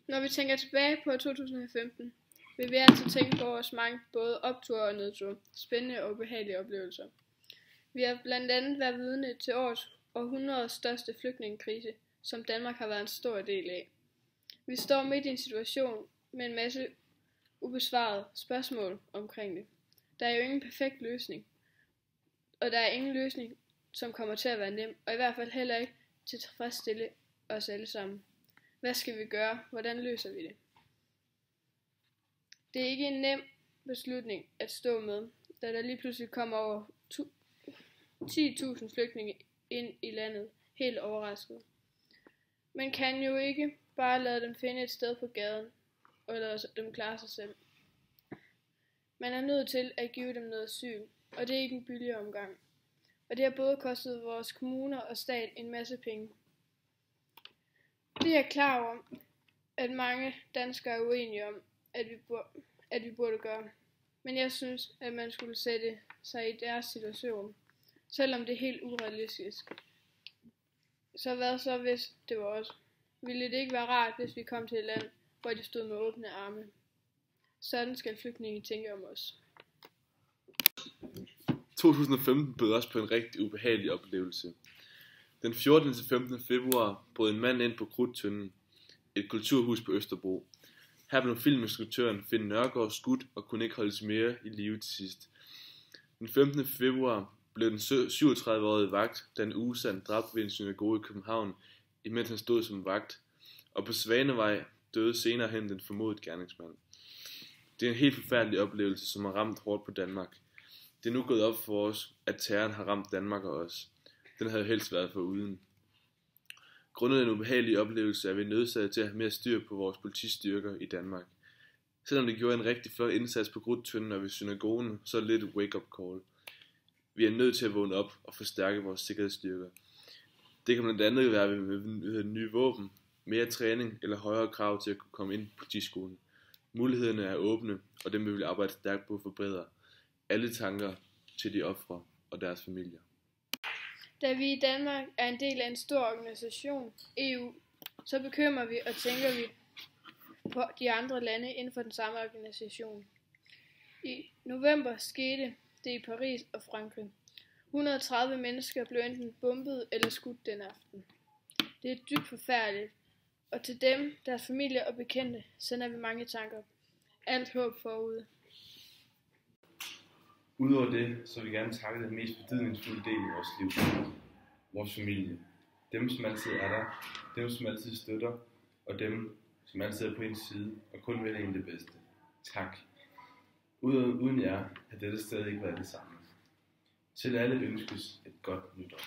Når vi tænker tilbage på 2015, vil vi altid tænke på vores mange både opture og nedture, spændende og ubehagelige oplevelser. Vi har blandt andet været vidne til århundredets største flygtningekrise, som Danmark har været en stor del af. Vi står midt i en situation med en masse ubesvarede spørgsmål omkring det. Der er jo ingen perfekt løsning, og der er ingen løsning, som kommer til at være nem, og i hvert fald heller ikke til at tilfredsstille os alle sammen. Hvad skal vi gøre? Hvordan løser vi det? Det er ikke en nem beslutning at stå med, da der lige pludselig kommer over 10.000 flygtninge ind i landet, helt overrasket. Man kan jo ikke bare lade dem finde et sted på gaden, og lade dem klare sig selv. Man er nødt til at give dem noget asyl, og det er ikke en billig omgang. Og det har både kostet vores kommuner og stat en masse penge. Det er klar over, at mange danskere er uenige om, at vi burde gøre. Men jeg synes, at man skulle sætte sig i deres situation, selvom det er helt urealistisk. Så hvad så, hvis det var os? Ville det ikke være rart, hvis vi kom til et land, hvor de stod med åbne arme? Sådan skal flygtninge tænke om os. 2015 bød også på en rigtig ubehagelig oplevelse. Den 14. til 15. februar brød en mand ind på Krudttønden, et kulturhus på Østerbro. Her blev filminstruktøren Finn Nørgaard skudt og kunne ikke holdes mere i live til sidst. Den 15. februar blev den 37-årige vagt Dan Uzan dræbt ved en synagoge i København, imens han stod som vagt, og på Svanevej døde senere hen den formodede gerningsmand. Det er en helt forfærdelig oplevelse, som har ramt hårdt på Danmark. Det er nu gået op for os, at terroren har ramt Danmark og os. Den havde jo helst været foruden. Grundet en ubehagelig oplevelse er vi nødsaget til at have mere styr på vores politistyrker i Danmark. Selvom det gjorde en rigtig flot indsats på Krudttønden og ved synagogen, så er det lidt et wake-up call. Vi er nødt til at vågne op og forstærke vores sikkerhedsstyrker. Det kan blandt andet være ved nye våben, mere træning eller højere krav til at kunne komme ind på politiskolen. Mulighederne er åbne, og dem vil vi arbejde stærkt på at forbedre. Alle tanker til de ofre og deres familier. Da vi i Danmark er en del af en stor organisation, EU, så bekymrer vi og tænker vi på de andre lande inden for den samme organisation. I november skete det i Paris og Frankrig. 130 mennesker blev enten bombet eller skudt den aften. Det er dybt forfærdeligt, og til dem, deres familier og bekendte, sender vi mange tanker. Alt håb forude. Udover det, så vil jeg gerne takke den mest betydningsfulde del i vores liv. Vores familie. Dem, som altid er der. Dem, som altid støtter. Og dem, som altid er på ens side og kun vil en det bedste. Tak. Uden jer har dette sted ikke været det samme. Til alle ønskes et godt nytår.